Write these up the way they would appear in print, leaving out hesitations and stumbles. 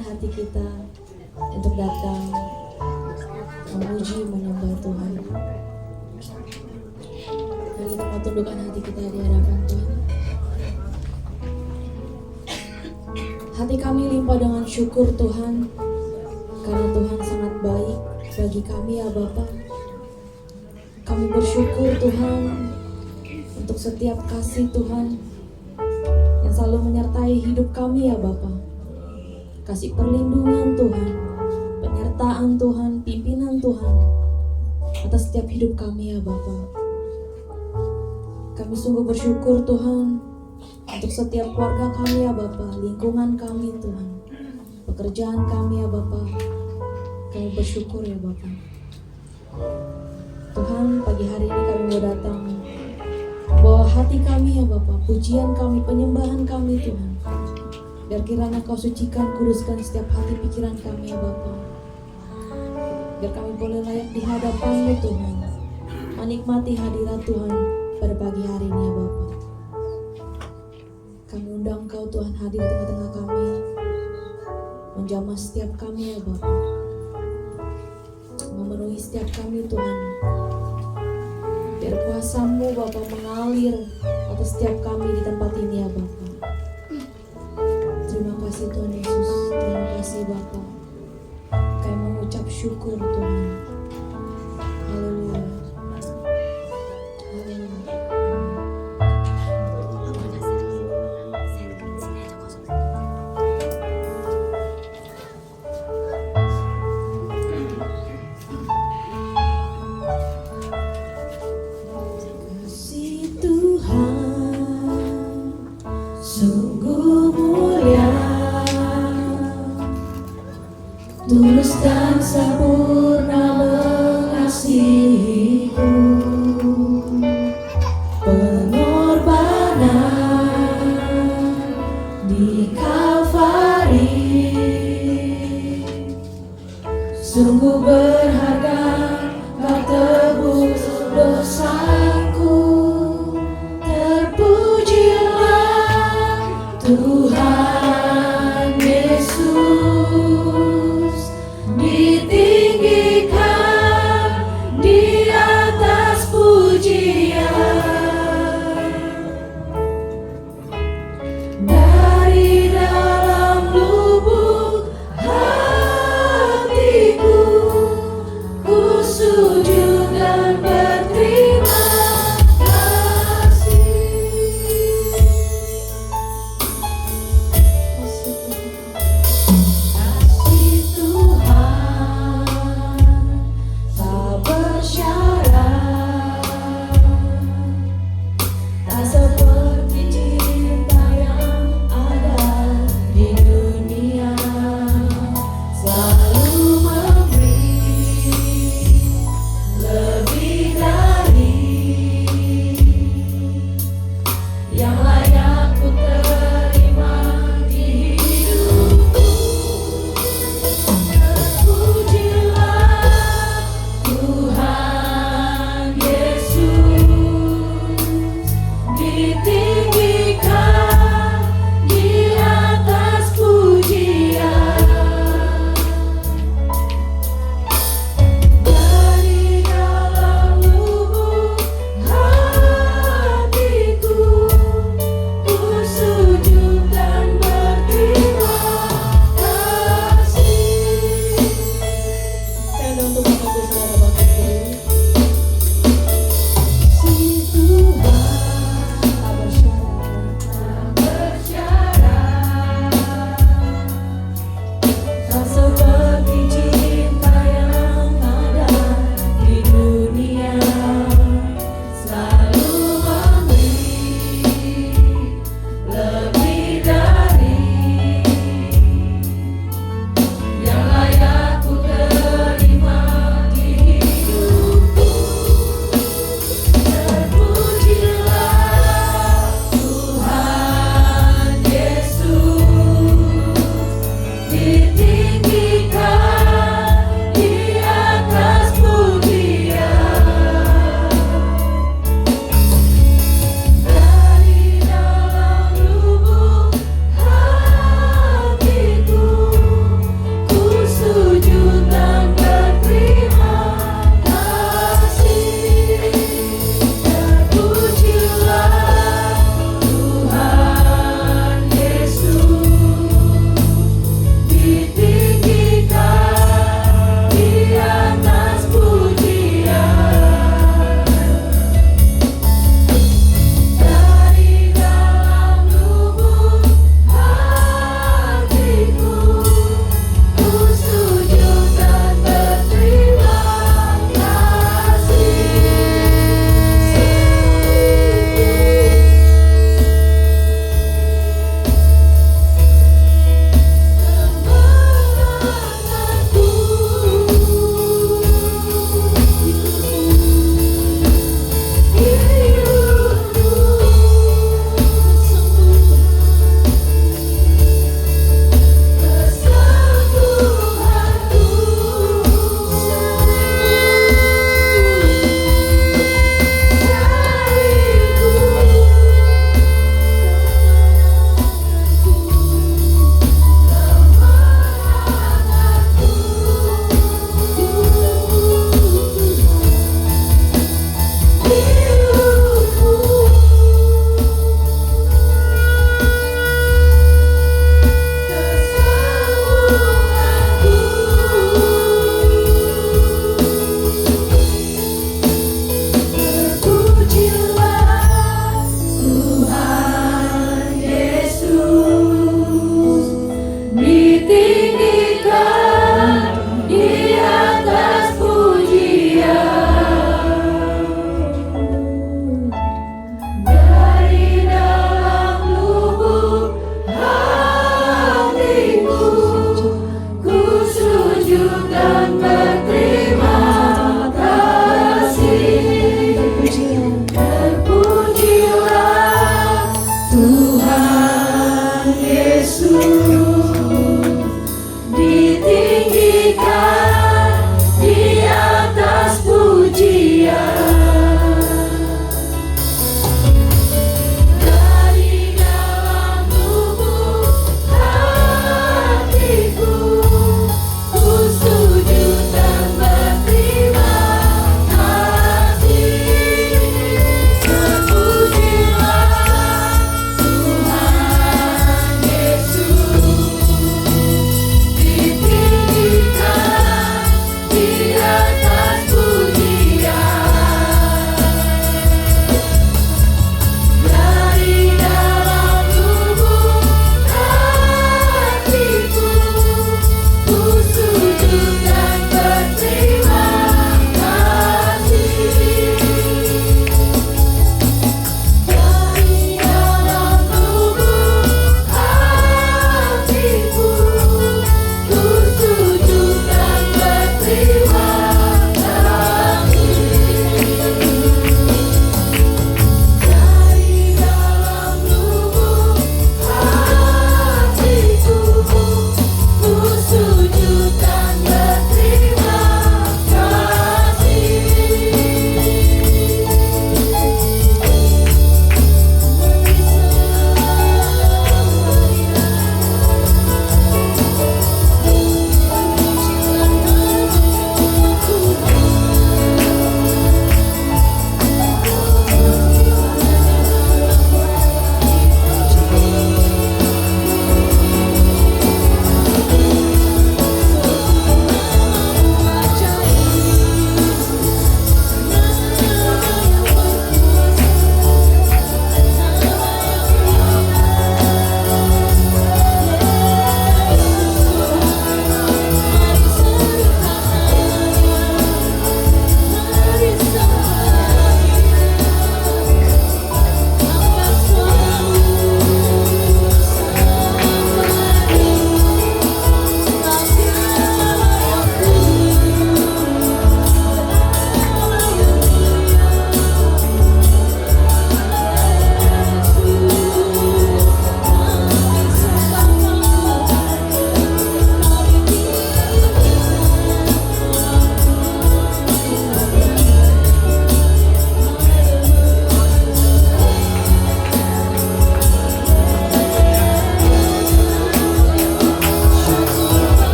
hati kita untuk datang memuji, menyembah Tuhan. Mari kita mau tundukkan hati kita di hadapan Tuhan. Hati kami limpah dengan syukur Tuhan, karena Tuhan sangat baik bagi kami ya Bapa. Kami bersyukur Tuhan untuk setiap kasih Tuhan yang selalu menyertai hidup kami ya Bapa. Kasih perlindungan Tuhan, penyertaan Tuhan, pimpinan Tuhan atas setiap hidup kami ya Bapa. Kami sungguh bersyukur Tuhan untuk setiap keluarga kami ya Bapa, lingkungan kami Tuhan, pekerjaan kami ya Bapa. Kami bersyukur ya Bapa. Tuhan, pagi hari ini kami mau datang bawa hati kami ya Bapa, pujian kami, penyembahan kami Tuhan. Biar kiranya Kau sucikan, kuduskan setiap hati pikiran kami ya Bapa. Biar kami boleh layak di hadapan-Mu Tuhan, menikmati hadirat Tuhan pada pagi hari ini ya Bapa. Kami undang Kau Tuhan hadir di tengah-tengah kami, menjamah setiap kami ya Bapa, memenuhi setiap kami Tuhan. Biar kuasa-Mu Bapa mengalir atas setiap kami di tempat ini ya Bapa. Terima kasih Tuhan Yesus, terima kasih Bapa. Kami mengucap syukur Tuhan. Haleluya. Tulus dan sempurna mengasihiku, pengorbanan di Kalvari sungguh berharga. Kau tebus dosaku, terpujilah Tuhan Yesus. Ditinggikan di atas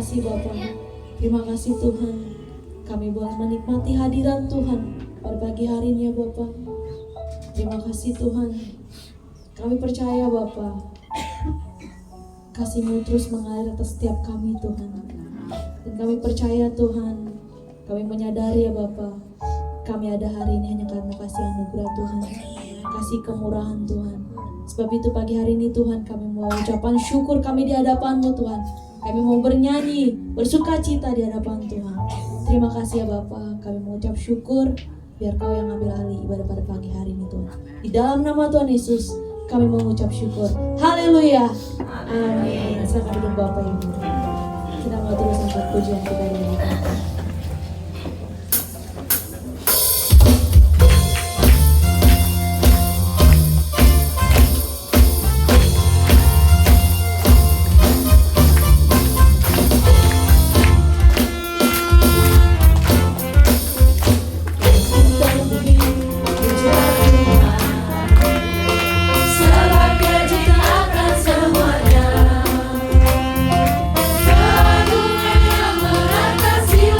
kasih Bapa. Terima kasih Tuhan. Kami boleh menikmati hadirat Tuhan pada pagi hari ini ya Bapa. Terima kasih Tuhan. Kami percaya Bapa, kasih-Mu terus mengalir atas setiap kami Tuhan. Dan kami percaya Tuhan, kami menyadari ya Bapa, kami ada hari ini hanya karena kasih anugerah Tuhan, kasih kemurahan Tuhan. Sebab itu pagi hari ini Tuhan, kami mau ucapan syukur kami di hadapan-Mu Tuhan. Kami mau bernyanyi, bersuka cita di hadapan Tuhan. Terima kasih ya Bapa, kami mengucap syukur. Biar Kau yang ambil alih ibadah pada pagi hari ini Tuhan. Di dalam nama Tuhan Yesus, kami mengucap syukur. Haleluya. Amin. Silakan duduk Bapak Ibu. Kita mau terus angkat pujian kita di hadapan Tuhan. Sebab Dia ciptakan semuanya, keagungan yang merata silam.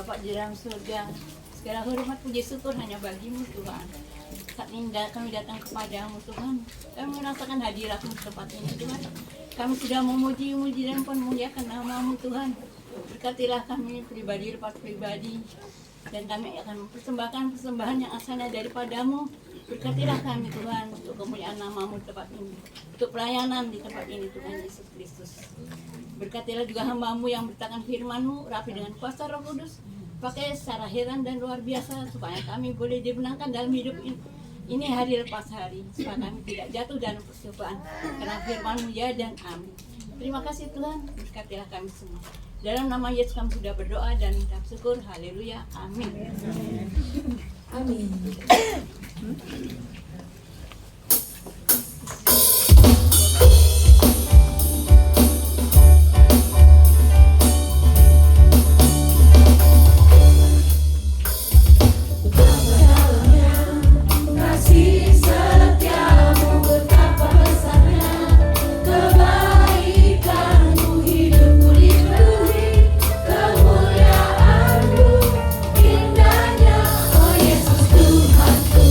Bapa di dalam surga, segala hormat puji syukur hanya bagimu Tuhan. Saat ini kami datang kepadamu Tuhan, kami merasakan hadiratmu di tempat ini Tuhan. Kami sudah memuji-muji dan memuliakan namamu Tuhan. Berkatilah kami pribadi lepas pribadi, dan kami akan mempersembahkan persembahan yang asalnya daripadamu. Berkatilah kami Tuhan untuk kemuliaan namamu di tempat ini, untuk pelayanan di tempat ini Tuhan Yesus Kristus. Berkatilah juga hamba-Mu yang beritakan firman-Mu rapi dengan kuasa Roh Kudus, pakai secara heran dan luar biasa, supaya kami boleh dibenangkan dalam hidup ini hari lepas hari, supaya kami tidak jatuh dalam percobaan, karena firman-Mu ya dan amin. Terima kasih Tuhan, berkatilah kami semua. Dalam nama Yesus kami sudah berdoa dan mengucap syukur, haleluya, amin. Amin. Kasih setiamu betapa besarnya, kebaikanmu hidupku dipenuhi, kemuliaanmu indahnya, oh Yesus Tuhanku.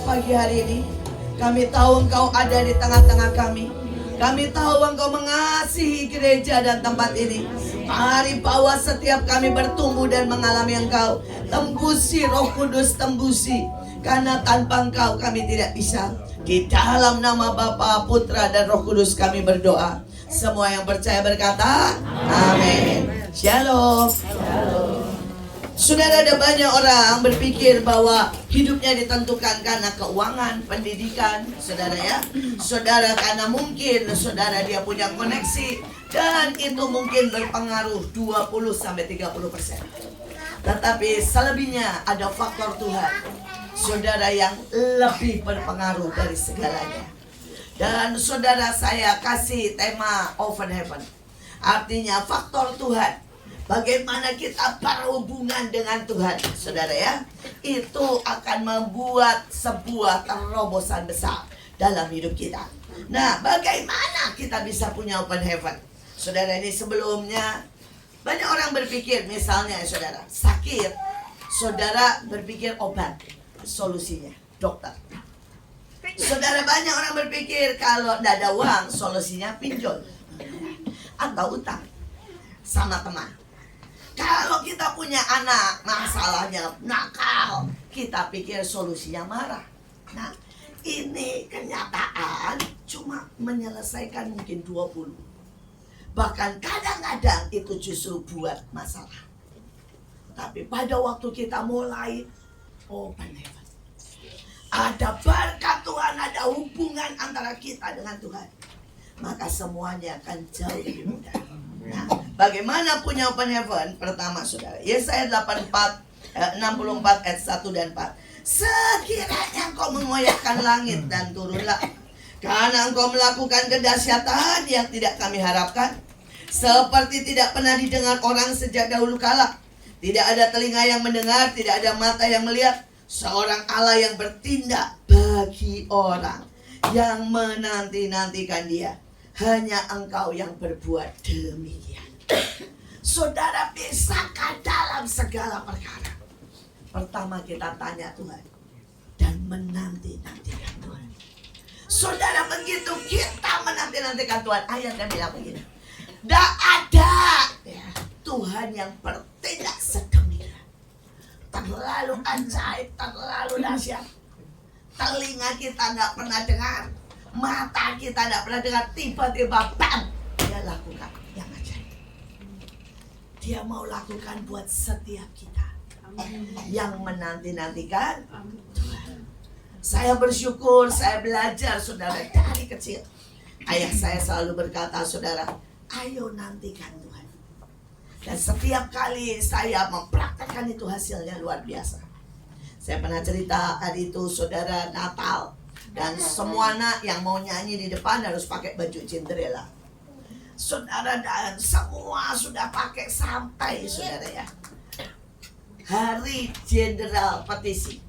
pagi hari ini. Kami tahu Engkau ada di tengah-tengah kami. Kami tahu Engkau mengasihi gereja dan tempat ini. Mari bawa setiap kami bertumbuh dan mengalami Engkau. Tembusi Roh Kudus, tembusi. Karena tanpa Engkau kami tidak bisa. Di dalam nama Bapa, Putra, dan Roh Kudus kami berdoa. Semua yang percaya berkata, amin. Shalom. Saudara, ada banyak orang berpikir bahwa hidupnya ditentukan karena keuangan, pendidikan, saudara ya. Saudara, karena mungkin saudara dia punya koneksi dan itu mungkin berpengaruh 20-30%. Tetapi selebihnya ada faktor Tuhan, saudara, yang lebih berpengaruh dari segalanya. Dan saudara, saya kasih tema Open Heaven. Artinya faktor Tuhan. Bagaimana kita berhubungan dengan Tuhan, saudara ya. Itu akan membuat sebuah terobosan besar dalam hidup kita. Nah, bagaimana kita bisa punya open heaven? Saudara, ini sebelumnya banyak orang berpikir, misalnya saudara sakit, saudara berpikir obat, solusinya dokter. Saudara, banyak orang berpikir kalau tidak ada uang, solusinya pinjol atau utang sama teman. Kalau kita punya anak, masalahnya nakal, kita pikir solusinya marah. Nah, ini kenyataan cuma menyelesaikan mungkin 20. Bahkan kadang-kadang itu justru buat masalah. Tapi pada waktu kita mulai open heaven, ada berkat Tuhan, ada hubungan antara kita dengan Tuhan, maka semuanya akan jauh lebih mudah. Nah, bagaimana punya open heaven? Pertama, saudara, Yesaya 64 ayat 1 dan 4. Sekiranya engkau mengoyakkan langit dan turunlah, karena engkau melakukan kedahsyatan yang tidak kami harapkan, seperti tidak pernah didengar orang sejak dahulu kala. Tidak ada telinga yang mendengar, tidak ada mata yang melihat. Seorang Allah yang bertindak bagi orang yang menanti-nantikan dia. Hanya engkau yang berbuat demikian. Saudara, bisakah dalam segala perkara? Pertama kita tanya Tuhan dan menanti-nantikan Tuhan. Saudara, begitu kita menanti-nantikan Tuhan, ayatnya bilang begini, tidak ada ya, Tuhan yang bertindak sedemikian. Terlalu ajaib, terlalu dahsyat. Telinga kita nggak pernah dengar, mata kita tidak pernah dengar, tiba-tiba bam, dia lakukan yang ajaib. Dia mau lakukan buat setiap kita yang menanti-nantikan Tuhan. Saya bersyukur, saya belajar saudara dari kecil. Ayah saya selalu berkata, saudara, ayo nantikan Tuhan. Dan setiap kali saya mempraktekkan itu, hasilnya luar biasa. Saya pernah cerita hari itu saudara Natal, dan semua anak yang mau nyanyi di depan harus pakai baju Cinderella. Saudara, dan semua sudah pakai sampai saudara ya. Hari Jenderal Petisi,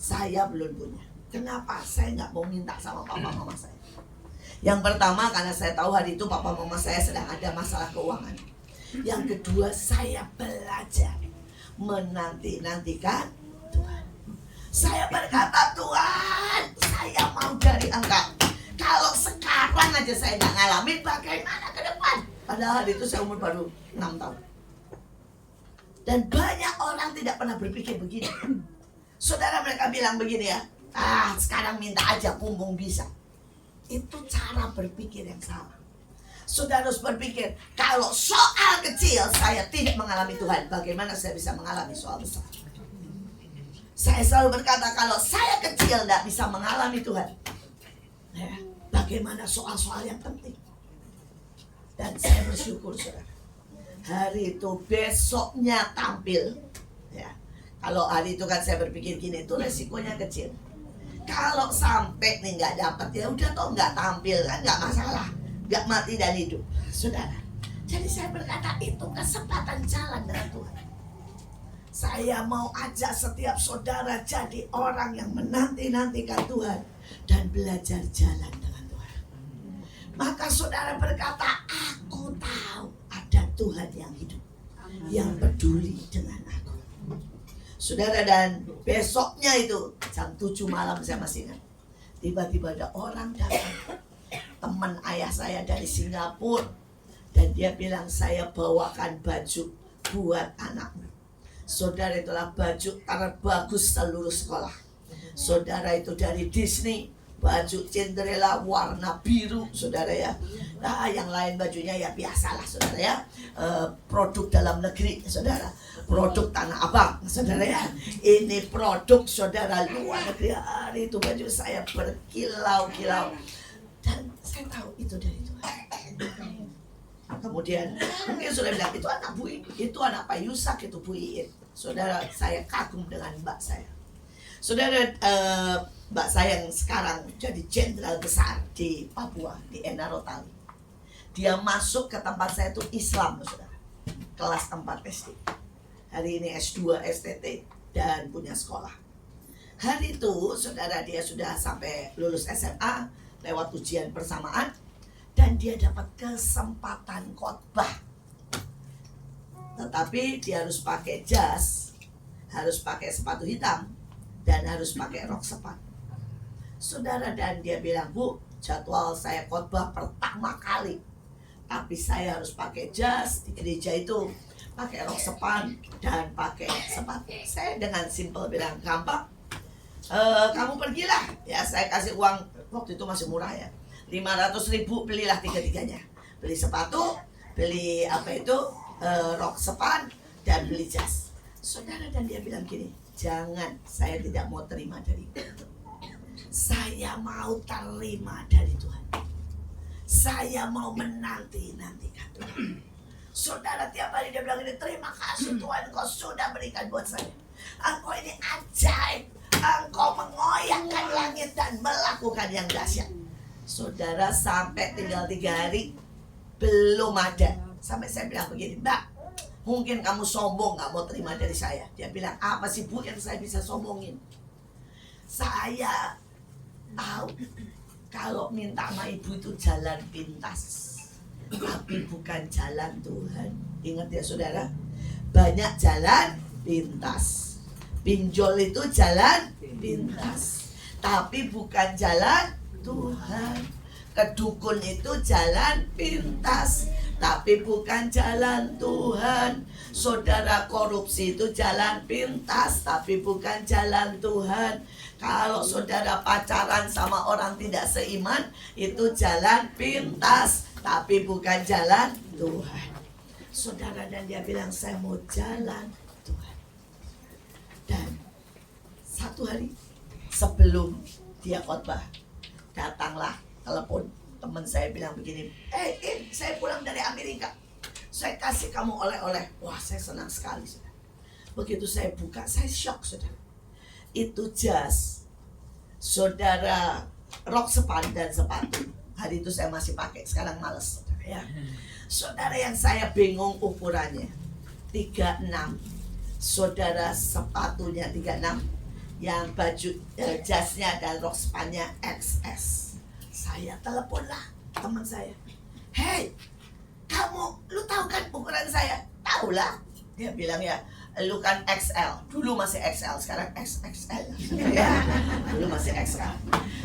saya belum punya. Kenapa? Saya nggak mau minta sama papa mama saya. Yang pertama, karena saya tahu hari itu papa mama saya sedang ada masalah keuangan. Yang kedua, saya belajar menanti-nantikan Tuhan. Saya berkata, Tuhan, saya mau dari Engkau. Kalau sekarang aja saya nggak ngalamin, bagaimana ke depan? Padahal itu saya umur baru 6 tahun. Dan banyak orang tidak pernah berpikir begini. Saudara, mereka bilang begini ya, sekarang minta aja mumpung bisa. Itu cara berpikir yang salah. Saudara harus berpikir, kalau soal kecil saya tidak mengalami Tuhan, bagaimana saya bisa mengalami soal besar? Saya selalu berkata, kalau saya kecil tidak bisa mengalami Tuhan, ya, bagaimana soal-soal yang penting? Dan saya bersyukur saudara, hari itu besoknya tampil ya. Kalau hari itu kan saya berpikir gini, itu resikonya kecil. Kalau sampai nih nggak dapat, ya udah toh nggak tampil kan, nggak masalah, nggak mati dan hidup, saudara. Jadi saya berkata, itu kesempatan jalan dengan Tuhan. Saya mau ajak setiap saudara jadi orang yang menanti-nantikan Tuhan dan belajar jalan dengan Tuhan. Maka saudara berkata, aku tahu ada Tuhan yang hidup, yang peduli dengan aku. Saudara, dan besoknya itu jam 7 malam saya masih ingat. Tiba-tiba ada orang datang, teman ayah saya dari Singapura, dan dia bilang, saya bawakan baju buat anakmu. Saudara, itulah baju terbagus seluruh sekolah. Saudara, itu dari Disney, baju Cinderella warna biru, saudara ya. Nah, yang lain bajunya ya biasalah, saudara ya. Produk dalam negeri, saudara. Produk Tanah Abang, saudara ya. Ini produk saudara luar negeri. Hari itu baju saya berkilau-kilau. Dan saya tahu itu dari Tuhan. Kemudian mungkin sudah bilang, itu anak Bu Iin, itu anak Pak Yusak, itu Bu Iin. Saudara, saya kagum dengan mbak saya. Saudara, mbak saya yang sekarang jadi jenderal besar di Papua, di Enarotali. Dia masuk ke tempat saya itu Islam, saudara. Kelas 4 SD. Hari ini S2, STT, dan punya sekolah. Hari itu, saudara, dia sudah sampai lulus SMA, lewat ujian persamaan, dan dia dapat kesempatan khotbah. Tetapi dia harus pakai jas, harus pakai sepatu hitam, dan harus pakai rok sepan. Saudara, dan dia bilang, Bu, jadwal saya khotbah pertama kali, tapi saya harus pakai jas di gereja itu, pakai rok sepan dan pakai sepatu. Saya dengan simpel bilang, gampang, kamu pergilah, ya saya kasih uang, waktu itu masih murah ya, 500.000, belilah tiga-tiganya, beli sepatu, beli rok sepan, dan beli jas. Saudara, dan dia bilang gini, jangan, saya tidak mau terima dari Tuhan. Saya mau terima dari Tuhan. Saya mau menanti-nantikan Tuhan. Saudara, tiap hari dia bilang ini, terima kasih Tuhan, Engkau sudah berikan buat saya. Engkau ini ajaib. Engkau mengoyakkan langit dan melakukan yang dahsyat. Saudara, sampai tinggal 3 hari belum ada. Sampai saya bilang begini, Mbak, mungkin kamu sombong gak mau terima dari saya. Dia bilang, apa sih Bu yang saya bisa sombongin? Saya tahu kalau minta sama ibu itu jalan pintas, tapi bukan jalan Tuhan. Ingat ya saudara, banyak jalan pintas. Pinjol itu jalan pintas, tapi bukan jalan Tuhan. Kedukun itu jalan pintas, tapi bukan jalan Tuhan. Saudara, korupsi itu jalan pintas, tapi bukan jalan Tuhan. Kalau saudara pacaran sama orang tidak seiman, itu jalan pintas, tapi bukan jalan Tuhan. Saudara, dan dia bilang, saya mau jalan Tuhan. Dan satu hari sebelum dia khotbah, datanglah telepon teman saya bilang begini, saya pulang dari Amerika, saya kasih kamu oleh-oleh. Wah, saya senang sekali, saudara. Begitu saya buka, saya shock, saudara. Itu jas, saudara, rok sepan dan sepatu. Hari itu saya masih pakai, sekarang males, saudara ya. Saudara, yang saya bingung ukurannya 36, saudara, sepatunya 36, yang baju jasnya dan rok sepannya XS. Saya teleponlah teman saya, hei, lu tahu kan ukuran saya? Tahu lah. Dia bilang, ya, lu kan XL, dulu masih XL, sekarang XXL. Ya, dulu masih XL.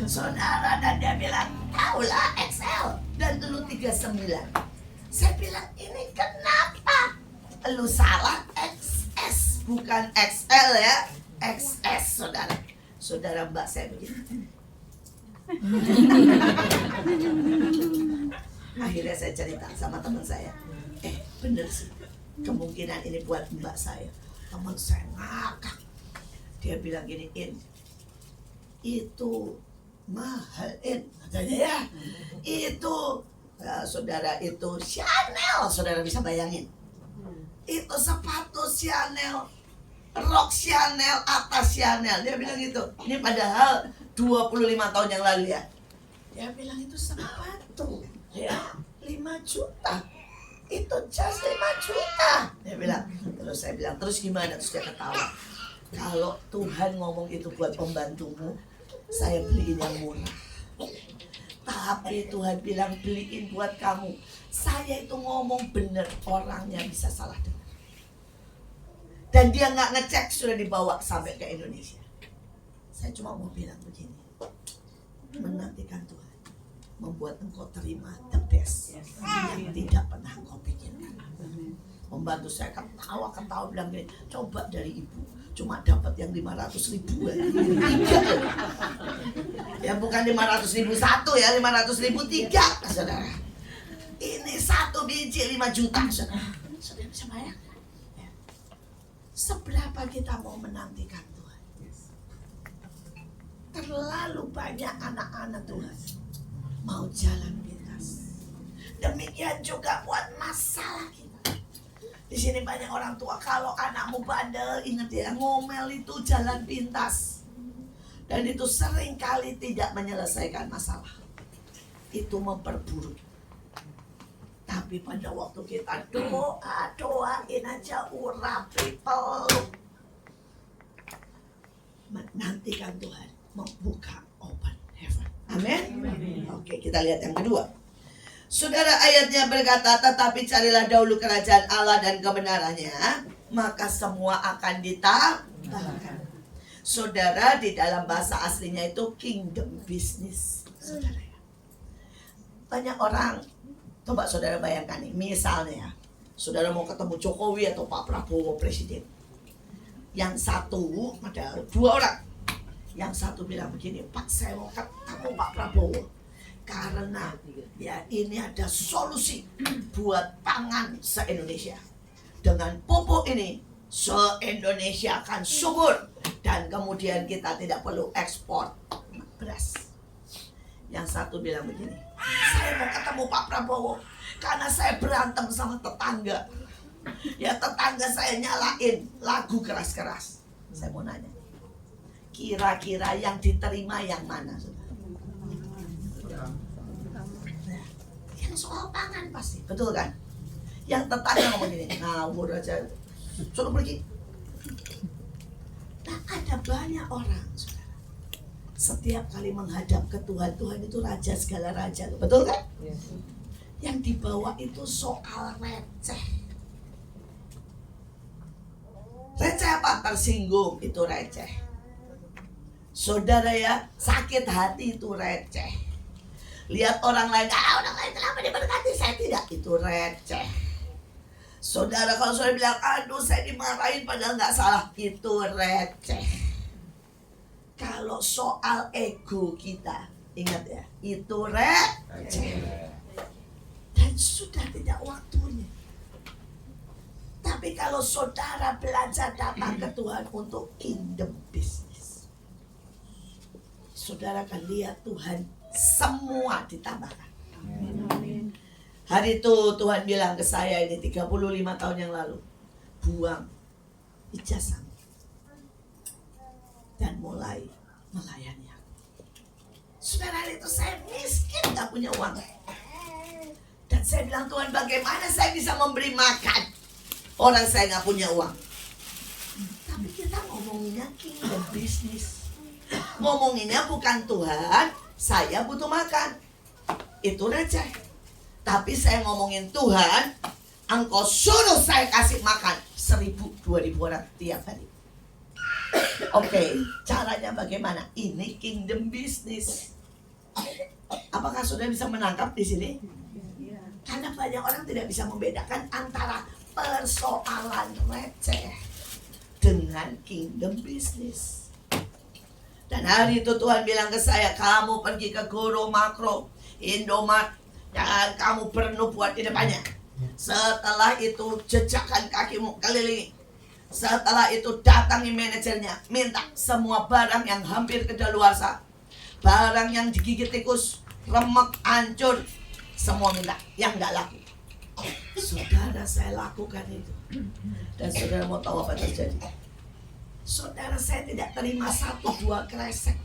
Saudara, dan dia bilang, tahu lah XL, dan lu 39. Saya bilang, ini kenapa? Lu salah, XS, bukan XL ya, XS, saudara. Saudara, mbak saya begini. Akhirnya saya cerita sama teman saya, bener sih, kemungkinan ini buat mbak saya. Teman saya ngakak. Dia bilang gini, In, itu mahal, In, katanya ya. Itu saudara, itu Chanel, saudara bisa bayangin. Itu sepatu Chanel, rok Chanel, atas Chanel. Dia bilang gitu. Ini padahal 25 tahun yang lalu ya. Dia bilang itu sepatu ya 5 juta. Itu jas 5 juta. Dia bilang. Terus saya bilang, terus gimana? Terus dia ketawa. Kalau Tuhan ngomong itu buat pembantumu, saya beliin yang murah. Tapi Tuhan bilang beliin buat kamu, saya itu ngomong bener, orangnya bisa salah dengar. Dan dia nggak ngecek sudah dibawa sampai ke Indonesia. Saya cuma mau bilang begini, menantikan Tuhan membuat engkau terima the best yang tidak pernah engkau pikirkan. Membantu saya ketawa bilang gini, coba dari ibu cuma dapat yang 500.000 ya. 3 ya, bukan 500.000 satu ya, 500.000 3, saudara. Ini 1 biji 5 juta, saudara. Saudara bisa bayangkan ya, seberapa kita mau menantikan Tuhan. Terlalu banyak anak-anak Tuhan mau jalan pintas. Demikian juga buat masalah kita. Di sini banyak orang tua, kalau anakmu bandel, ingat ya, ngomel itu jalan pintas. Dan itu sering kali tidak menyelesaikan masalah. Itu memperburuk. Tapi pada waktu kita doain aja, urapi, peluk, menantikan Tuhan membuka open heaven. Amin. Oke, kita lihat yang kedua. Saudara, ayatnya berkata, tetapi carilah dahulu kerajaan Allah dan kebenarannya, maka semua akan ditambahkan. Saudara, di dalam bahasa aslinya itu kingdom business. Saudara, banyak orang, coba saudara bayangkan nih, misalnya saudara mau ketemu Jokowi atau Pak Prabowo presiden. Yang satu, ada 2 orang. Yang satu bilang begini, Pak, saya mau ketemu Pak Prabowo karena ya ini ada solusi buat pangan se-Indonesia. Dengan pupuk ini se-Indonesia akan subur dan kemudian kita tidak perlu ekspor beras. Yang satu bilang begini, saya mau ketemu Pak Prabowo karena saya berantem sama tetangga. Ya, tetangga saya nyalain lagu keras-keras. Saya mau nanya, kira-kira yang diterima yang mana, saudara? Yang soal pangan pasti, betul kan? Yang tetangga ngomong gini, ngawur aja, suruh pergi. Nah, ada banyak orang, saudara, setiap kali menghadap ke Tuhan, Tuhan itu raja segala raja, betul kan? Yang dibawa itu soal receh. Receh apa? Tersinggung, itu receh. Saudara ya, sakit hati itu receh. Lihat orang lain, orang lain kenapa diberkati, saya tidak, itu receh. Saudara, kalau saudara bilang, aduh saya dimarahin padahal nggak salah, itu receh. Kalau soal ego kita, ingat ya, itu receh. Dan sudah tidak waktunya. Tapi kalau saudara belajar datang ke Tuhan untuk kingdom business, saudara akan lihat Tuhan semua ditambahkan. Hari itu Tuhan bilang ke saya ini 35 tahun yang lalu, buang ijazah dan mulai melayani aku. Saudara, hari itu saya miskin, gak punya uang. Dan saya bilang, Tuhan, bagaimana saya bisa memberi makan orang saya gak punya uang? Tapi kita ngomonginnya kingdom business. Ngomonginnya bukan Tuhan, saya butuh makan. Itu receh. Tapi saya ngomongin Tuhan, engkau suruh saya kasih makan 1.000-2.000 orang tiap hari. Oke, caranya bagaimana? Ini kingdom business. Apakah saudara bisa menangkap di sini? Karena banyak orang tidak bisa membedakan antara persoalan receh dengan kingdom business. Dan hari itu Tuhan bilang ke saya, kamu pergi ke Guru Makro, Indomaret, dan kamu bernubuat di depannya. Setelah itu jejakkan kakimu keliling. Setelah itu datangi manajernya, minta semua barang yang hampir kedaluarsa, barang yang digigit tikus, remek, hancur, semua minta, yang nggak laku. Saudara, saya lakukan itu. Dan saudara mau tahu apa terjadi? Saudara, saya tidak terima 1-2 kresek.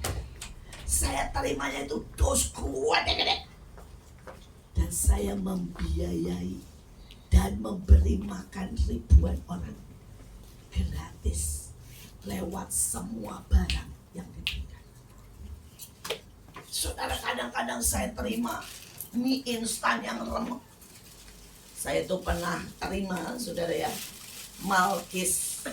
Saya terimanya itu dos gede. Dan saya membiayai dan memberi makan ribuan orang gratis lewat semua barang yang diberikan. Saudara, kadang-kadang saya terima mie instan yang remek. Saya tuh pernah terima, saudara ya, Malkis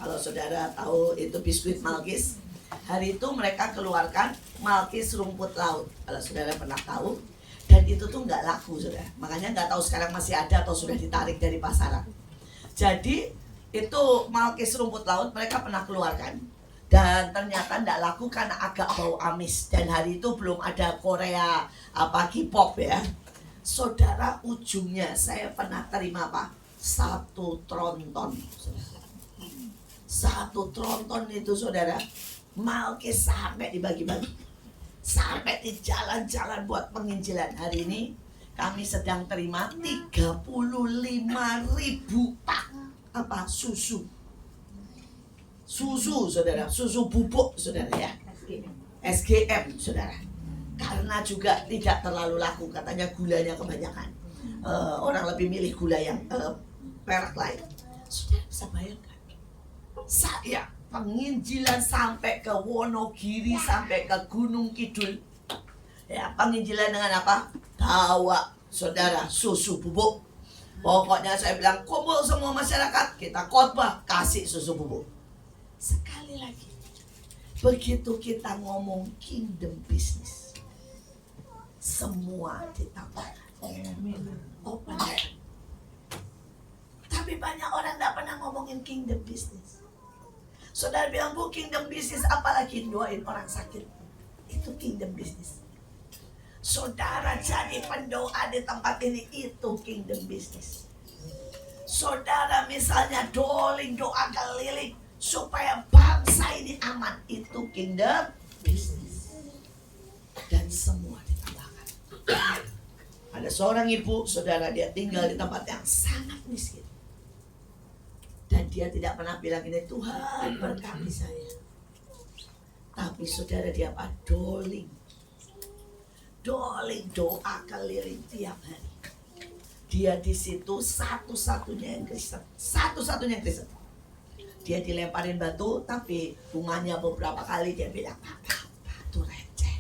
Kalau saudara tahu itu biskuit Malkis, hari itu mereka keluarkan Malkis rumput laut. Kalau saudara pernah tahu, dan itu tuh nggak laku, saudara. Makanya nggak tahu sekarang masih ada atau sudah ditarik dari pasaran. Jadi itu Malkis rumput laut mereka pernah keluarkan, dan ternyata nggak laku karena agak bau amis. Dan hari itu belum ada Korea K-pop ya. Saudara, ujungnya saya pernah terima apa? 1 tronton, saudara. 1 tronton itu, saudara, Malkis sampai dibagi-bagi, sampai di jalan-jalan buat penginjilan. Hari ini kami sedang terima 35.000 pak susu, saudara, susu bubuk, saudara ya, SGM, saudara. Karena juga tidak terlalu laku, katanya gulanya kebanyakan. Orang lebih milih gula yang merek lain. Saudara bisa bayangkan, saya penginjilan sampai ke Wonogiri, sampai ke Gunung Kidul. Ya, penginjilan dengan apa? Bawa, saudara, susu bubuk. Pokoknya saya bilang, kumpul semua masyarakat, kita khotbah, kasih susu bubuk. Sekali lagi, begitu kita ngomong kingdom business, semua ditambahkan. Open. Tapi banyak orang tidak pernah ngomongin kingdom business. Saudara bilang, Bu, kingdom business apalagi doain orang sakit. Itu kingdom business. Saudara jadi pendoa di tempat ini, itu kingdom business. Saudara misalnya doling doa keliling supaya bangsa ini aman, itu kingdom business. Dan semua ditambahkan. Ada seorang ibu, saudara, dia tinggal di tempat yang sangat miskin. Dan dia tidak pernah bilang ini, Tuhan berkati saya. Tapi saudara, dia apa? Doling doa keliling tiap hari. Dia di situ satu-satunya yang Kristen. Dia dilemparin batu, tapi bunganya beberapa kali dia bilang, batu receh.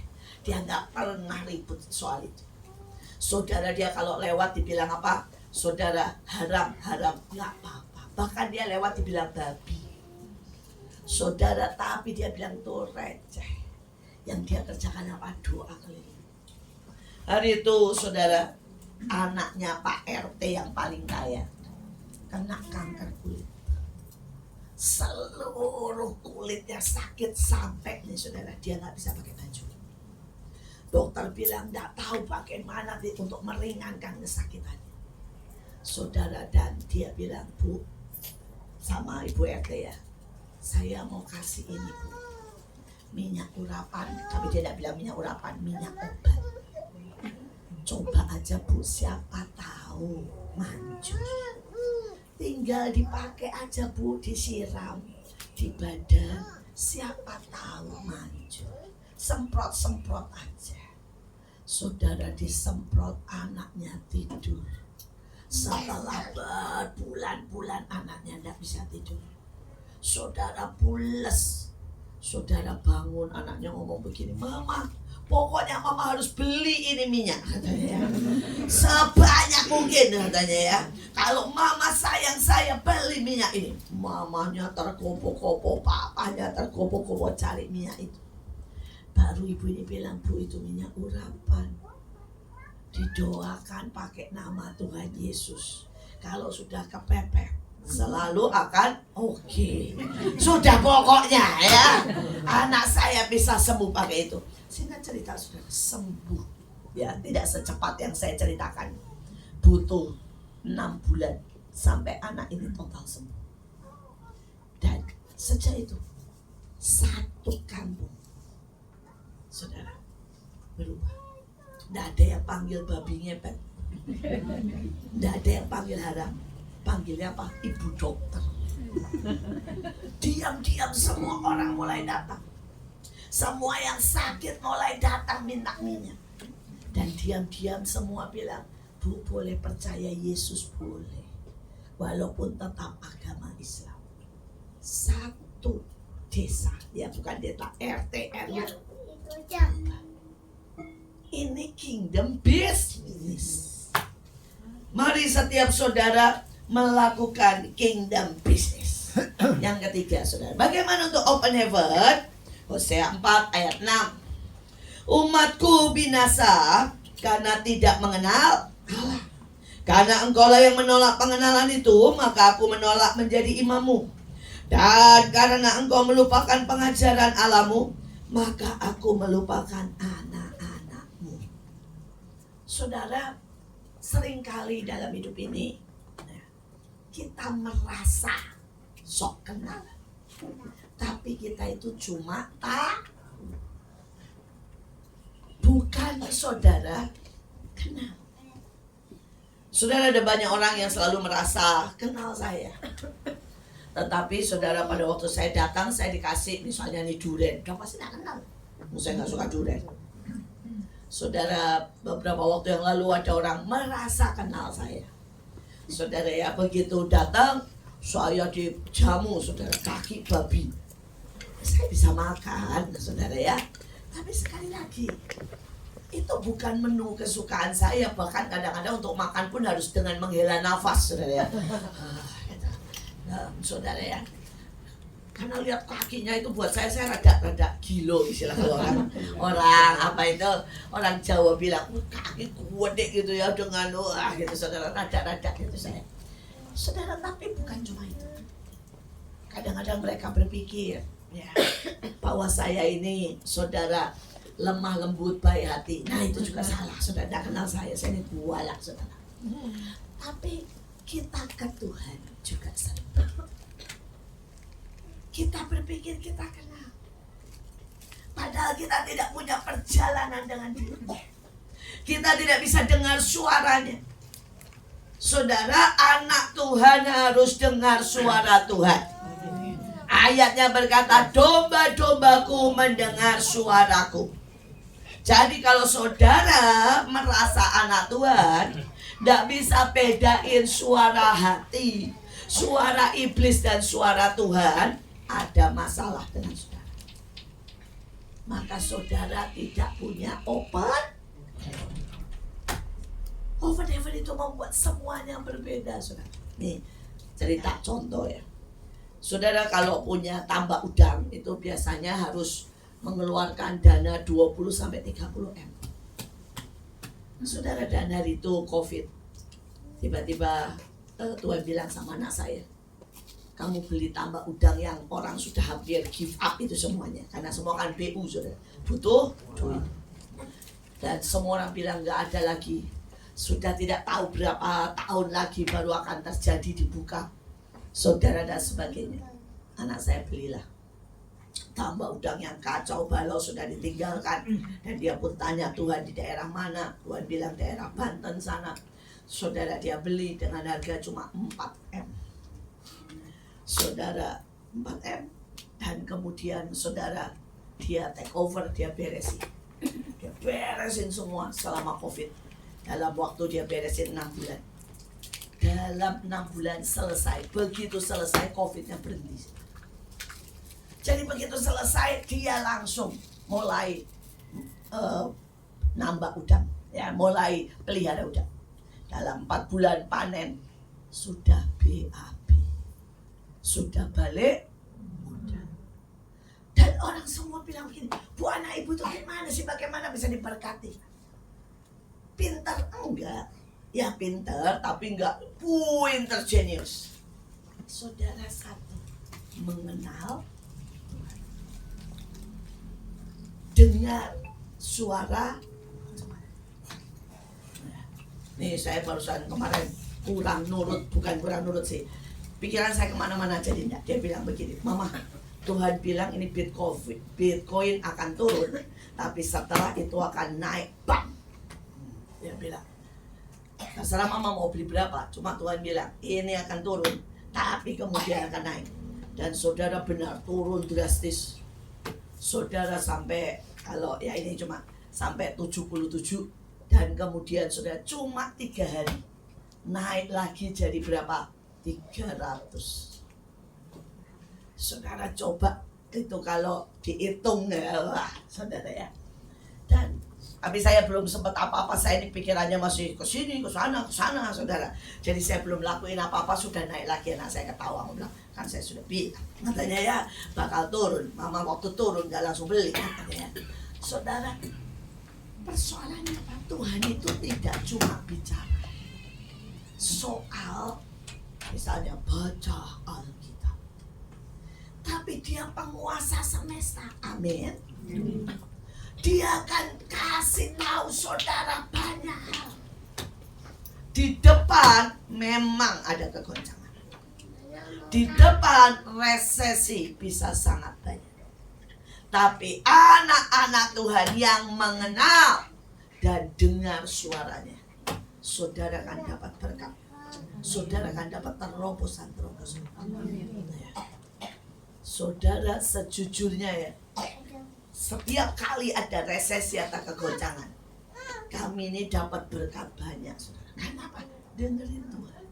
Dia nggak pernah ribut soal itu. Saudara, dia kalau lewat dibilang apa? Saudara, haram, nggak apa-apa. Bahkan dia lewat dibilang babi. Saudara, tapi dia bilang itu receh. Yang dia kerjakan apa? Doa keliling. Hari itu, saudara, anaknya Pak RT yang paling kaya kena kanker kulit. Seluruh kulitnya sakit sampai nih, saudara, dia nggak bisa pakai baju. Dokter bilang nggak tahu bagaimana untuk meringankan kesakitannya. Saudara, dan dia bilang, Bu, sama Ibu RT ya, saya mau kasih ini, Bu, minyak urapan. Tapi dia tidak bilang minyak urapan, minyak obat. Coba aja, Bu, siapa tahu manjur. Tinggal dipakai aja, Bu, disiram di badan, siapa tahu manjur. Semprot-semprot aja. Saudara, disemprot, anaknya tidur. Setelah berbulan-bulan anaknya tidak bisa tidur. Saudara, pules. Saudara bangun, anaknya ngomong begini, Mama, pokoknya Mama harus beli ini minyak, katanya ya. Sebanyak mungkin, katanya ya. Kalau Mama sayang saya, beli minyak ini. Mamanya tergopoh-gopoh, papanya tergopoh-gopoh cari minyak itu. Baru ibu ini bilang, Bu, itu minyak urapan. Didoakan pakai nama Tuhan Yesus. Kalau sudah kepepet, selalu akan oke. Sudah pokoknya ya, anak saya bisa sembuh pakai itu. Singkat cerita, saudara, sembuh. Ya, tidak secepat yang saya ceritakan. Butuh 6 bulan sampai anak ini total sembuh. Dan sejak itu, satu kampung, saudara, berubah. Tidak ada yang panggil babi ngepet. Tidak ada yang panggil haram. Panggilnya apa? Ibu dokter. Diam-diam semua orang mulai datang. Semua yang sakit mulai datang minta minyak. Dan diam-diam semua bilang, Bu, boleh percaya Yesus, boleh. Walaupun tetap agama Islam. Satu desa, ya bukan desa, RT, RW. Ini kingdom business. Mari setiap saudara melakukan kingdom business. Yang ketiga, saudara, bagaimana untuk open heaven? Hosea 4 ayat 6. Umatku binasa karena tidak mengenal Allah. Karena engkaulah yang menolak pengenalan itu, maka aku menolak menjadi imammu. Dan karena engkau melupakan pengajaran Allahmu, maka aku melupakan anak-anakmu. Saudara, seringkali dalam hidup ini kita merasa sok kenal, tapi kita itu cuma tak, bukan saudara kenal. Saudara, ada banyak orang yang selalu merasa kenal saya. Tetapi saudara, pada waktu saya datang, saya dikasih misalnya nih durian, udah pasti tidak kenal. Saya nggak suka durian. Saudara, beberapa waktu yang lalu ada orang merasa kenal saya. Saudara ya, begitu datang, saya dijamu, saudara, kaki babi. Saya bisa makan, saudara ya. Tapi sekali lagi, itu bukan menu kesukaan saya. Bahkan kadang-kadang untuk makan pun harus dengan menghela nafas, saudara ya. Saudara ya, karena lihat kakinya itu buat saya rada gilo istilah orang apa itu, orang Jawa bilang kaki gede gitu ya, dengan gitu saudara, rada gitu saya. Saudara, tapi bukan cuma itu. Kadang-kadang mereka berpikir ya, bahwa saya ini saudara lemah lembut baik hati. Nah, itu juga salah. Saudara tidak kenal saya ini bualak, saudara. Tapi kita ke Tuhan juga sering. Kita berpikir kita kenal, padahal kita tidak punya perjalanan dengan dia. Kita tidak bisa dengar suaranya. Saudara, anak Tuhan harus dengar suara Tuhan. Ayatnya berkata, domba-dombaku mendengar suaraku. Jadi kalau saudara merasa anak Tuhan, tidak bisa bedain suara hati, suara iblis dan suara Tuhan, ada masalah dengan saudara. Maka saudara tidak punya open heaven itu membuat semuanya berbeda, saudara. Nih, cerita contoh ya. Saudara, kalau punya tambak udang itu biasanya harus mengeluarkan dana 20-30 M. Saudara, dan hari itu COVID, tiba-tiba Tuhan bilang sama anak saya, kamu beli tambak udang yang orang sudah hampir give up itu semuanya, karena semua kan BU, saudara, butuh duit. Dan semua orang bilang gak ada lagi, sudah tidak tahu berapa tahun lagi baru akan terjadi dibuka, saudara, dan sebagainya. Anak saya belilah tambak udang yang kacau balau, sudah ditinggalkan. Dan dia pun tanya, Tuhan di daerah mana? Tuhan bilang daerah Banten sana. Saudara, dia beli dengan harga cuma 4 M. Saudara, 4 M. Dan kemudian saudara, dia take over, dia beresin. Dia beresin semua selama COVID. Dalam waktu dia beresin 6 bulan. Dalam 6 bulan selesai. Begitu selesai, COVID-nya berhenti. Jadi begitu selesai, dia langsung mulai nambah udang, ya, mulai pelihara udang. Dalam 4 bulan panen, sudah BAB, sudah balik modal. Dan orang semua bilang begini, Bu, anak ibu itu gimana sih, bagaimana bisa diberkati? Pintar enggak? Ya pintar, tapi enggak pintar jenius. Saudara, satu, mengenal dengar suara. Nih, saya barusan kemarin kurang nurut, bukan kurang nurut sih, pikiran saya kemana-mana aja. Dia bilang begini, Mama, Tuhan bilang ini Bitcoin akan turun, tapi setelah itu akan naik, bang. Dia bilang, terserah Mama mau beli berapa, cuma Tuhan bilang ini akan turun, tapi kemudian akan naik. Dan saudara, benar turun drastis. Saudara, sampai, kalau ya ini cuma sampai 77, dan kemudian saudara cuma 3 hari naik lagi jadi berapa? 300. Saudara coba itu kalau dihitung ya, wah, saudara ya. Dan Tapi saya belum sempat apa-apa, saya ini pikirannya masih ke sini, ke sana, saudara. Jadi saya belum lakuin apa-apa, sudah naik lagi. Anak saya ketawa, aku bilang, kan saya sudah bilang. Katanya ya, bakal turun. Mama waktu turun, gak langsung beli. Katanya, saudara, persoalannya apa? Tuhan itu tidak cuma bicara soal, misalnya baca Alkitab. Tapi dia penguasa semesta. Amin. Dia akan kasih tahu saudara banyak hal. Di depan memang ada kegoncangan. Di depan resesi bisa sangat banyak. Tapi anak-anak Tuhan yang mengenal dan dengar suaranya, saudara akan dapat berkat. Saudara akan dapat terobosan. Saudara, sejujurnya ya, setiap kali ada resesi atau kegoncangan, kami ini dapat berkat banyak, saudara. Kenapa? Dengerin Tuhan.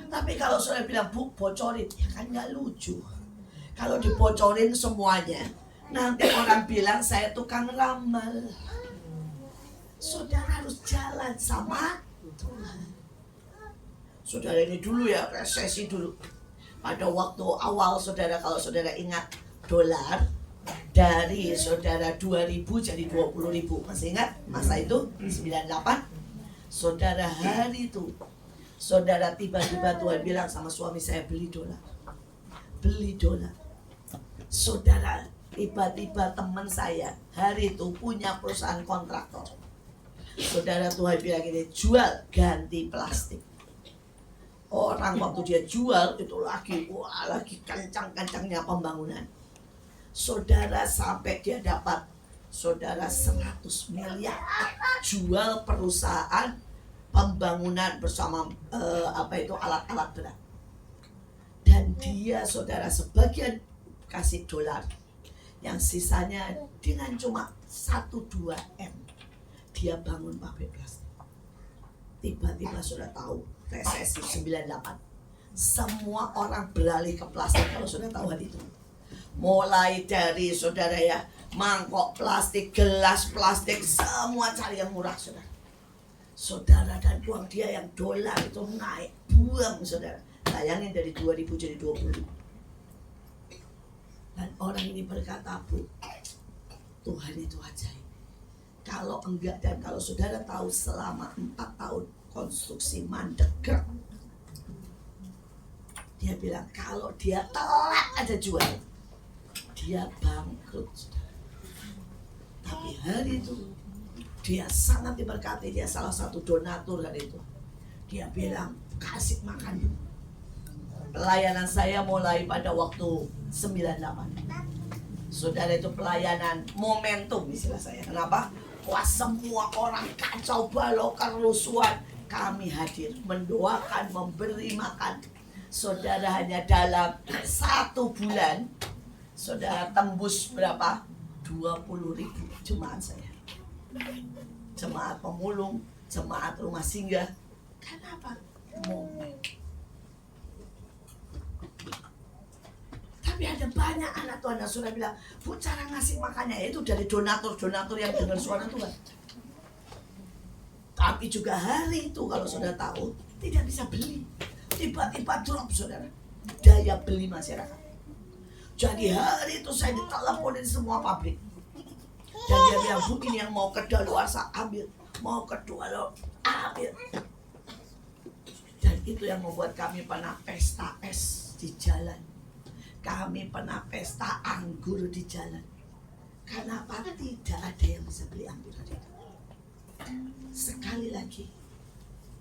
Tapi kalau saudara bilang, Bu, bocorin, ya kan gak lucu. Kalau dibocorin semuanya, nanti orang bilang saya tukang ramal. Saudara harus jalan sama Tuhan. Saudara ini dulu ya, resesi dulu. Pada waktu awal saudara, kalau saudara ingat dolar, dari saudara 2.000 jadi 20.000. Masih ingat masa itu 98? Saudara, hari itu saudara tiba-tiba Tuhan bilang sama suami saya, beli dolar. Beli dolar. Saudara, tiba-tiba teman saya hari itu punya perusahaan kontraktor. Saudara, Tuhan bilang ini, jual ganti plastik. Orang waktu dia jual itu lagi kencang-kencangnya pembangunan. Saudara, sampai dia dapat saudara 100 miliar jual perusahaan pembangunan bersama alat-alat berat. Dan dia saudara sebagian kasih dolar, yang sisanya dengan cuma 1-2 M dia bangun pabrik plastik. Tiba-tiba sudah tahu resesi 98, semua orang beralih ke plastik. Kalau sudah tahu hal itu, mulai dari saudara ya, mangkok plastik, gelas plastik, semua cari yang murah, saudara. Saudara, dan uang dia yang dolar itu naik, buang saudara. Bayangin dari 2.000 jadi 20.000. Dan orang ini berkata, Bu, Tuhan itu ajaib. Kalau enggak, dan kalau saudara tahu selama 4 tahun konstruksi mandek, dia bilang kalau dia telat aja jual, dia bangkrut, saudara. Tapi hari itu dia sangat diberkati. Dia salah satu donatur hari itu. Dia bilang, kasih makan dulu. Pelayanan saya mulai pada waktu 98. Saudara, itu pelayanan momentum istilah saya. Kenapa? Wah, semua orang kacau balau, kerusuhan, kami hadir mendoakan, memberi makan. Saudara, hanya dalam 1 bulan saudara tembus berapa? 20.000 jemaat saya. Jemaat pemulung, jemaat rumah singgah. Kenapa? Momen. Tapi ada banyak anak Tuhan yang sudah bilang, Bu, cara ngasih makannya itu dari donatur-donatur yang dengar suara Tuhan. Tapi juga hari itu kalau sudah tahu, tidak bisa beli. Tiba-tiba drop, saudara, daya beli masyarakat. Jadi hari itu saya diteleponin semua pabrik. Dan dia bilang, Bu, ini yang mau kedaluarsa ambil, mau kedaluarsa ambil. Dan itu yang membuat kami pernah pesta es di jalan. Kami pernah pesta anggur di jalan. Kenapa? Tidak ada yang bisa beli anggur hari itu. Sekali lagi,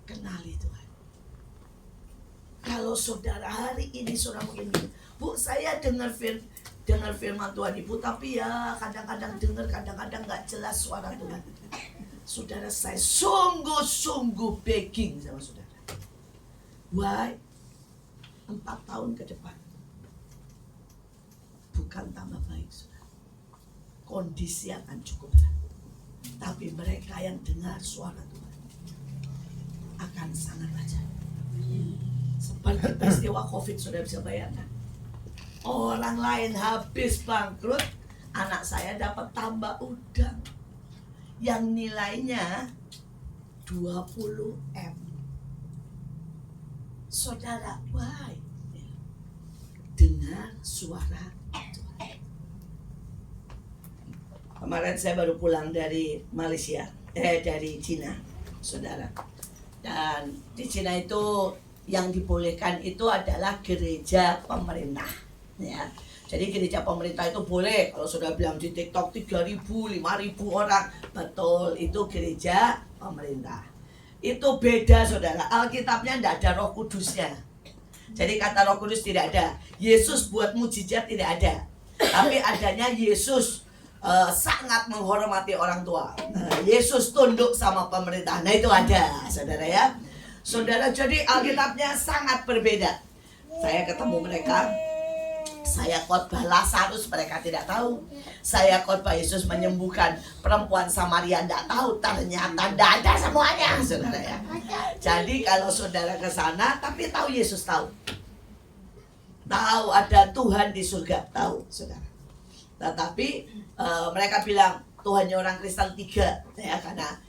kenali Tuhan. Kalau saudara hari ini saudara mungkin, Bu, saya dengar firman Tuhan Ibu, tapi ya kadang-kadang dengar, kadang-kadang nggak jelas suara Tuhan. Saudara, saya sungguh-sungguh begging sama saudara. Why? 4 tahun ke depan bukan tambah baik, saudara. Kondisi akan cukup berat. Tapi mereka yang dengar suara Tuhan akan sangat ajaib. Seperti peristiwa COVID, sudah bisa bayangkan. Orang lain habis bangkrut, anak saya dapat tambah udang. yang nilainya 20 M. Saudara, why? Dengar suara Tuhan. Kemarin saya baru pulang dari Malaysia, dari Cina, saudara. Dan di Cina itu yang dibolehkan itu adalah gereja pemerintah, ya. Jadi gereja pemerintah itu boleh. Kalau sudah bilang di TikTok 3.000, 5.000 orang, betul, itu gereja pemerintah. Itu beda, saudara. Alkitabnya tidak ada Roh Kudusnya. Jadi kata Roh Kudus tidak ada. Yesus buat mujizat tidak ada. Tapi adanya Yesus sangat menghormati orang tua. Yesus tunduk sama pemerintah. Nah itu ada, saudara ya. Saudara, jadi Alkitabnya sangat berbeda. Saya ketemu mereka, saya khotbah Lazarus, mereka tidak tahu. Saya khotbah Yesus menyembuhkan perempuan Samaria, tidak tahu. Ternyata tidak ada semuanya, saudara ya. Jadi kalau saudara ke sana, tapi tahu Yesus tahu. Tahu ada Tuhan di surga, tahu, saudara. Tetapi mereka bilang Tuhannya orang Kristen 3, ya, karena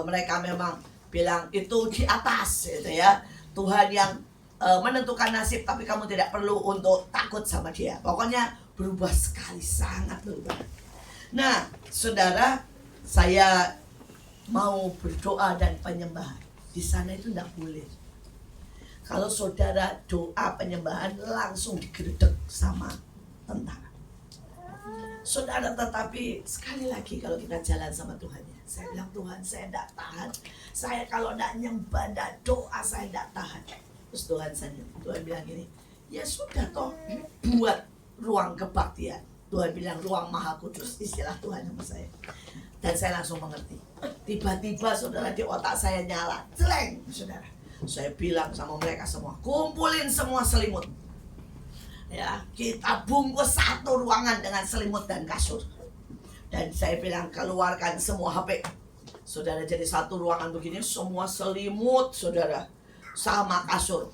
mereka memang bilang itu di atas, gitu ya. Tuhan yang menentukan nasib, tapi kamu tidak perlu untuk takut sama dia. Pokoknya berubah sekali, sangat berubah. Nah, saudara, saya mau berdoa dan penyembahan. Di sana itu tidak boleh. Kalau saudara doa penyembahan langsung digeredek sama tentara. Saudara, tetapi sekali lagi kalau kita jalan sama Tuhan ya, saya bilang Tuhan saya tidak tahan. Saya kalau tidak nyembah, tidak doa, saya tidak tahan. Terus Tuhan senyum. Tuhan bilang gini, ya sudah toh, buat ruang kebaktian. Tuhan bilang ruang maha kudus, istilah Tuhan sama saya. Dan saya langsung mengerti. Tiba-tiba saudara di otak saya nyala, celeng, saudara. Saya bilang sama mereka semua, kumpulin semua selimut. Ya, kita bungkus satu ruangan dengan selimut dan kasur. Dan saya bilang keluarkan semua HP. Saudara, jadi satu ruangan begini semua selimut, saudara, sama kasur,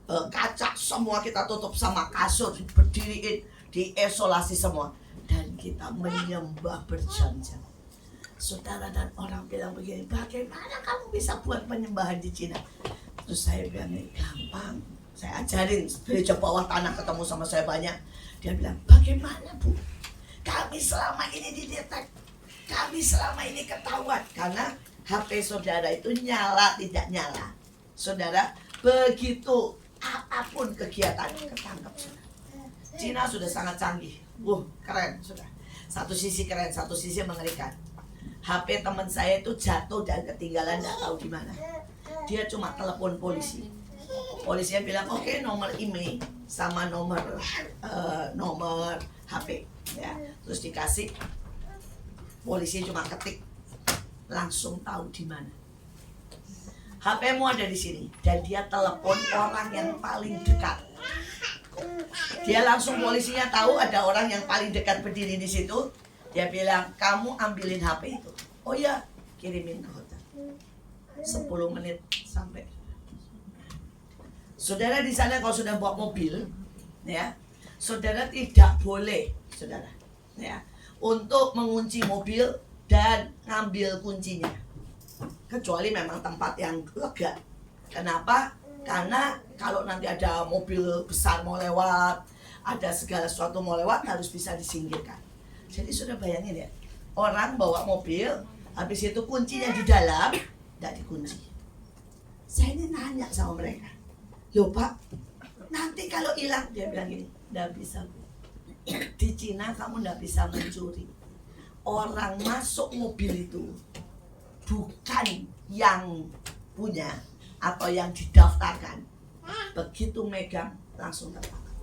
kaca semua kita tutup sama kasur, berdiriin, diisolasi semua, dan kita menyembah berjam-jam. Saudara, dan orang bilang begini, bagaimana kamu bisa buat penyembahan di Cina? Terus saya bilang, gampang. Saya ajarin gereja bawah tanah, ketemu sama saya banyak. Dia bilang, bagaimana Bu? Kami selama ini didetek, kami selama ini ketahuan. Karena HP saudara itu nyala tidak nyala. Saudara, begitu apapun kegiatan ketangkap, saudara. Cina sudah sangat canggih. Keren, sudah. Satu sisi keren, satu sisi mengerikan. HP teman saya itu jatuh dan ketinggalan, tidak tahu di mana. Dia cuma telepon polisi. Polisinya bilang, oke, nomor email sama nomor HP, ya. Terus dikasih, polisi cuma ketik, langsung tahu di mana. HP-mu ada di sini, dan dia telepon orang yang paling dekat. Dia langsung, polisinya tahu ada orang yang paling dekat berdiri di situ. Dia bilang, kamu ambilin HP itu. Oh ya, kirimin ke hotel. 10 menit sampai. Saudara, di sana kalau sudah bawa mobil, ya, saudara tidak boleh, saudara, ya, untuk mengunci mobil dan ngambil kuncinya. Kecuali memang tempat yang lega. Kenapa? Karena kalau nanti ada mobil besar mau lewat, ada segala sesuatu mau lewat, harus bisa disingkirkan. Jadi sudah bayangin ya, orang bawa mobil, habis itu kuncinya di dalam, tidak dikunci. Saya ini nanya sama mereka, loh Pak, nanti kalau hilang, dia bilang gini, tidak bisa Bu. Di Cina kamu tidak bisa mencuri. Orang masuk mobil itu bukan yang punya atau yang didaftarkan. Begitu megang langsung tertangkap.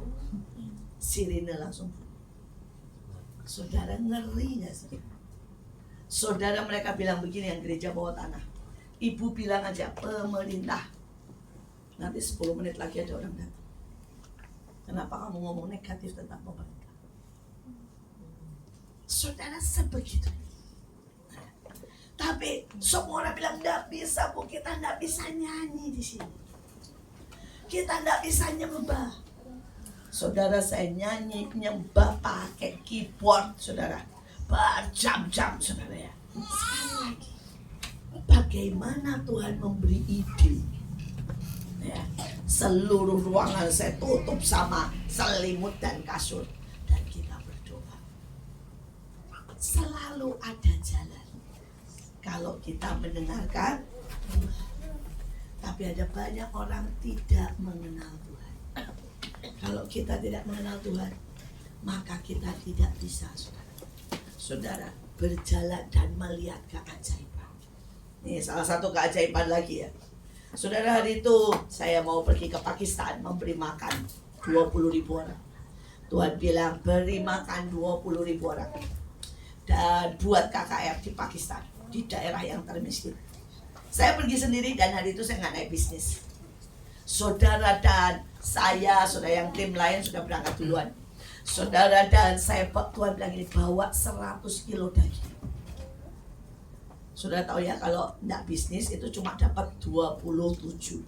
Sirine langsung. Saudara, ngeri nggak sih? Saudara, mereka bilang begini yang gereja bawah tanah. Ibu bilang aja pemerintah. Nanti 10 menit lagi ada orang datang. Kenapa kamu ngomong negatif tentang pemerintah? Saudara, sebegitu. Tapi semua orang bilang enggak bisa Bu, kita enggak bisa nyanyi di sini. Kita enggak bisa nyembah. Saudara, saya nyanyi nyembah pakai keyboard, saudara. Berjam-jam, saudara ya. Sekali lagi, bagaimana Tuhan memberi ide? Ya, seluruh ruangan saya tutup sama selimut dan kasur dan kita berdoa. Selalu ada jalan kalau kita mendengarkan Tuhan. Tapi ada banyak orang tidak mengenal Tuhan. Kalau kita tidak mengenal Tuhan, maka kita tidak bisa, saudara, berjalan dan melihat keajaiban. Ini salah satu keajaiban lagi ya. Saudara, hari itu saya mau pergi ke Pakistan memberi makan 20.000 orang. Tuhan bilang beri makan 20.000 orang. Dan buat KKR di Pakistan, di daerah yang termiskin. Saya pergi sendiri dan hari itu saya nggak naik bisnis. Saudara dan saya, saudara yang tim lain sudah berangkat duluan. Saudara dan saya, Tuhan bilang ini bawa 100 kilo daging. Saudara tahu ya, kalau nggak bisnis itu cuma dapat 27.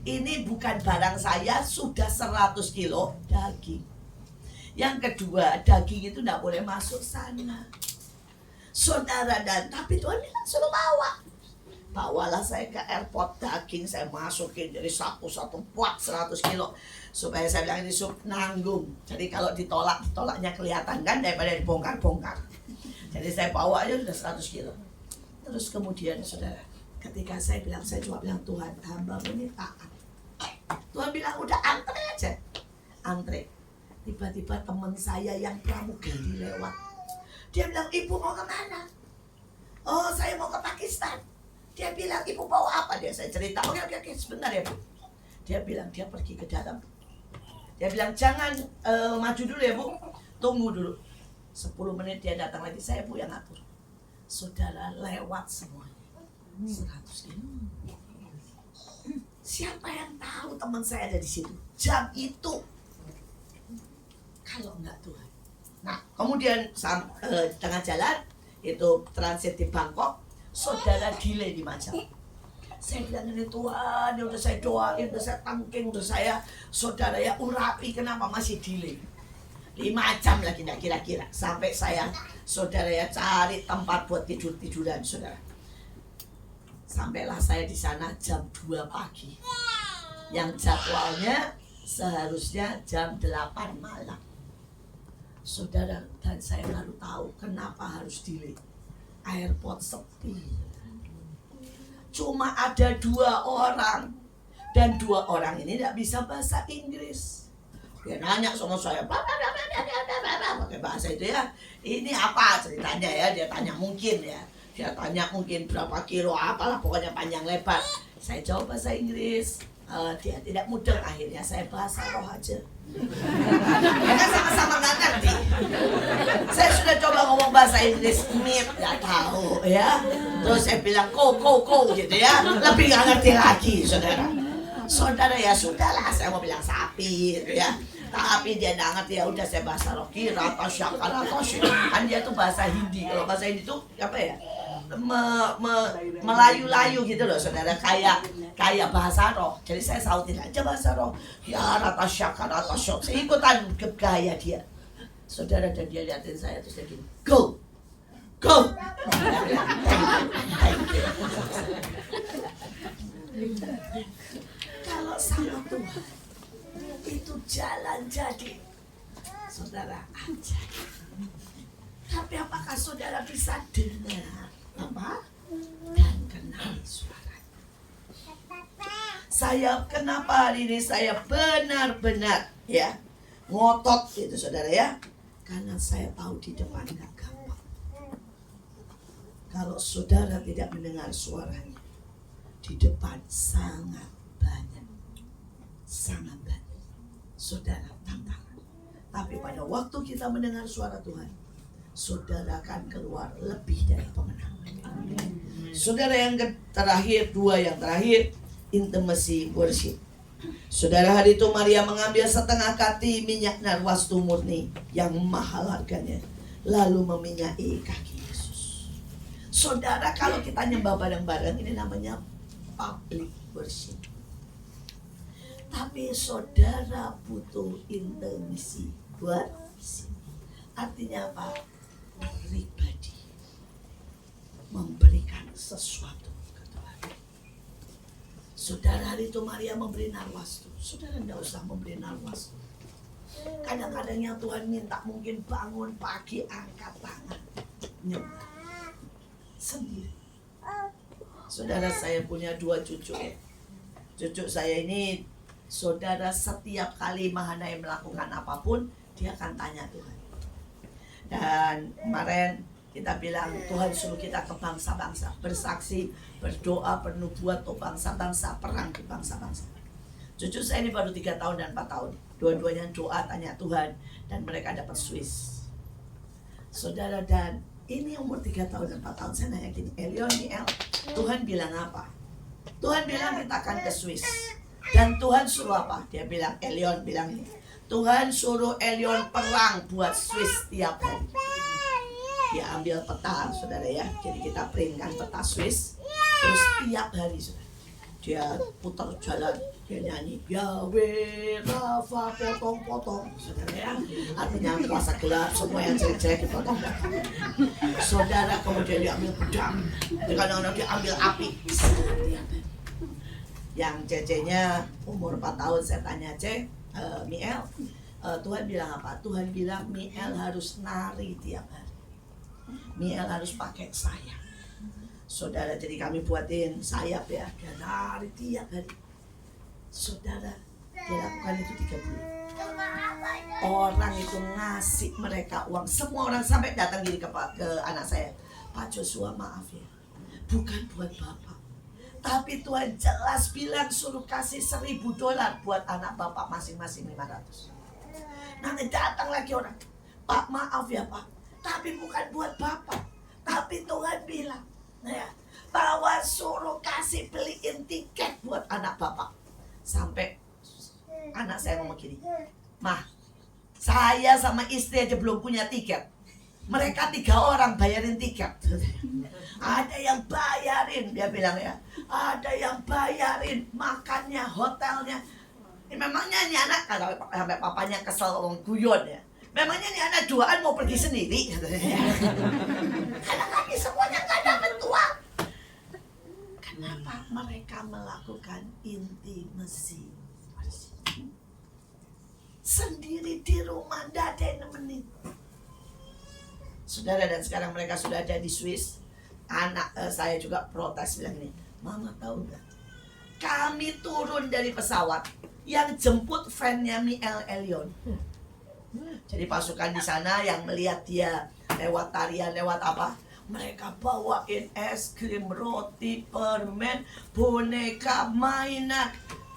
Ini bukan barang saya, sudah 100 kilo daging. Yang kedua, daging itu nggak boleh masuk sana. Saudara dan, tapi Tuhan bilang suruh bawa. Bawalah saya ke airport, daging saya masukin dari satu pot 100 kilo. Supaya saya bilang ini sup nanggung. Jadi kalau ditolaknya kelihatan kan daripada dibongkar-bongkar. Jadi saya bawa aja sudah 100 kilo. Terus kemudian saudara, ketika saya cuma bilang Tuhan, hamba ini taat. Tuhan bilang udah antre aja. Antre. Tiba-tiba teman saya yang pramugari lewat. Dia bilang, ibu mau kemana? Oh, saya mau ke Pakistan. Dia bilang, ibu bawa apa? Saya cerita, oke, sebentar ya bu. Dia bilang, dia pergi ke dalam. Dia bilang, jangan maju dulu ya bu. Tunggu dulu. 10 menit dia datang lagi, saya bu yang atur. Saudara, lewat semuanya. 100 kilo. Siapa yang tahu teman saya ada di situ? Jam itu. Kalau enggak Tuhan. Nah, kemudian tengah jalan itu transit di Bangkok, saudara delay di Majap. Saya bilang ini Tuhan, udah saya doain, udah saya tangking, udah saya saudara ya urapi, kenapa masih delay? 5 jam lagi enggak kira-kira sampai saya saudara ya cari tempat buat tiduran saudara. Sampailah saya di sana jam 2 pagi. Yang jadwalnya seharusnya jam 8 malam. Saudara dan saya baru tahu kenapa harus delay. Airport sepi. Cuma ada 2 orang. Dan 2 orang ini tidak bisa bahasa Inggris. Dia nanya sama saya, pakai bahasa itu ya. Ini apa ceritanya ya? Dia tanya mungkin ya. Dia tanya mungkin berapa kilo, apalah pokoknya panjang lebar. Saya jawab bahasa Inggris. Dia tidak mudeng, akhirnya saya bahasa roh aja. Mereka sama-sama nggak ngerti. Saya sudah coba ngomong bahasa Inggris, nggak tahu ya. Terus saya bilang ko gitu ya, lebih nggak ngerti lagi saudara. Saudara ya sudahlah, saya mau bilang sapi gitu ya. Tapi dia nggak ngerti, ya udah saya bahasa roh. Rata syakala kan dia tuh bahasa Hindi. Kalau bahasa Hindi tuh apa ya? Melayu-layu gitu loh saudara, kayak bahasa roh. Jadi saya sautin aja bahasa roh. Ya rata syaka rata syok. Saya ikutan ke gaya dia. Saudara, dan dia liatin saya terus dia gini, go. Kalau sama Tuhan itu jalan jadi saudara aja. Tapi apakah saudara bisa dengar apa dan kenal suaranya? Saya kenapa hari ini saya benar-benar ya ngotot gitu saudara ya, karena saya tahu di depan gak gampang. Kalau saudara tidak mendengar suaranya, di depan sangat banyak saudara tantangan. Tapi pada waktu kita mendengar suara Tuhan, saudara akan keluar lebih dari pemenang. Saudara, yang terakhir, 2 yang terakhir, intimacy worship. Saudara, hari itu Maria mengambil setengah kati minyak narwastu murni yang mahal harganya, lalu meminyaki kaki Yesus. Saudara, kalau kita nyembah bareng-bareng, ini namanya public worship. Tapi saudara butuh intimacy worship. Artinya apa? Pribadi. memberikan sesuatu ke Tuhan. Saudara, hari itu Maria memberi narwastu. Saudara tidak usah memberi narwastu. Kadang-kadang yang Tuhan minta mungkin bangun pagi, angkat tangan, nyembah sendiri. Saudara, saya punya 2 cucu ya. Cucu saya ini, saudara, setiap kali Mahanai melakukan apapun, dia akan tanya Tuhan. Dan kemarin kita bilang Tuhan suruh kita ke bangsa-bangsa, bersaksi, berdoa, bernubuat untuk bangsa-bangsa, perang di bangsa-bangsa. Cucu saya ini baru 3 tahun dan 4 tahun. Dua-duanya doa tanya Tuhan dan mereka dapat Swiss. Saudara, dan ini umur 3 tahun dan 4 tahun saya nanya gini, Elion, Miel, Tuhan bilang apa? Tuhan bilang kita akan ke Swiss. Dan Tuhan suruh apa? Dia bilang, Elion bilang ini, Tuhan suruh Elion perang buat Swiss tiap hari. Dia ambil peta, saudara ya. Jadi kita printkan peta Swiss. Terus tiap hari, saudara, dia putar jalan, dia nyanyi Yahweh Rafa potong-potong, saudara ya. Artinya kuasa gelap, semua yang jelek-jelek dipotong-potong. Saudara, kemudian dia ambil pedang, kadang-kadang dia ambil api. Yang cecenya umur 4 tahun, saya tanya, Miel, Tuhan bilang apa? Tuhan bilang Miel harus nari tiap hari. Miel harus pakai sayap. Saudara, jadi kami buatin sayap ya, dia nari tiap hari. Saudara, dia lakukan itu 3 bulan. Orang itu ngasih mereka uang. Semua orang sampai datang gini ke anak saya, Pak Joshua, maaf ya, bukan buat Bapak, tapi Tuhan jelas bilang suruh kasih $1.000 buat anak Bapak masing-masing 500. Nanti datang lagi orang, Pak maaf ya Pak, tapi bukan buat Bapak, tapi Tuhan bilang ya, bahwa suruh kasih beliin tiket buat anak Bapak. Sampai anak saya ngomong gini, Mah, saya sama istri aja belum punya tiket, mereka 3 orang bayarin tiket. Ada yang bayarin, dia bilang ya, ada yang bayarin makannya, hotelnya. Memangnya ini anak, kalau sampai papanya kesel ngomong guyon ya, memangnya ini anak duaan mau pergi sendiri, karena kami semuanya gak dapat uang. Kenapa mereka melakukan intimasi sendiri di rumah, gak ada yang nemenin. Saudara, dan sekarang mereka sudah ada di Swiss. Anak saya juga protes bilang ini, Mama tahu gak, kami turun dari pesawat, yang jemput fan-nya Miel Elion. Jadi pasukan di sana yang melihat dia lewat tarian, lewat apa, mereka bawain es krim, roti, permen, boneka, mainan.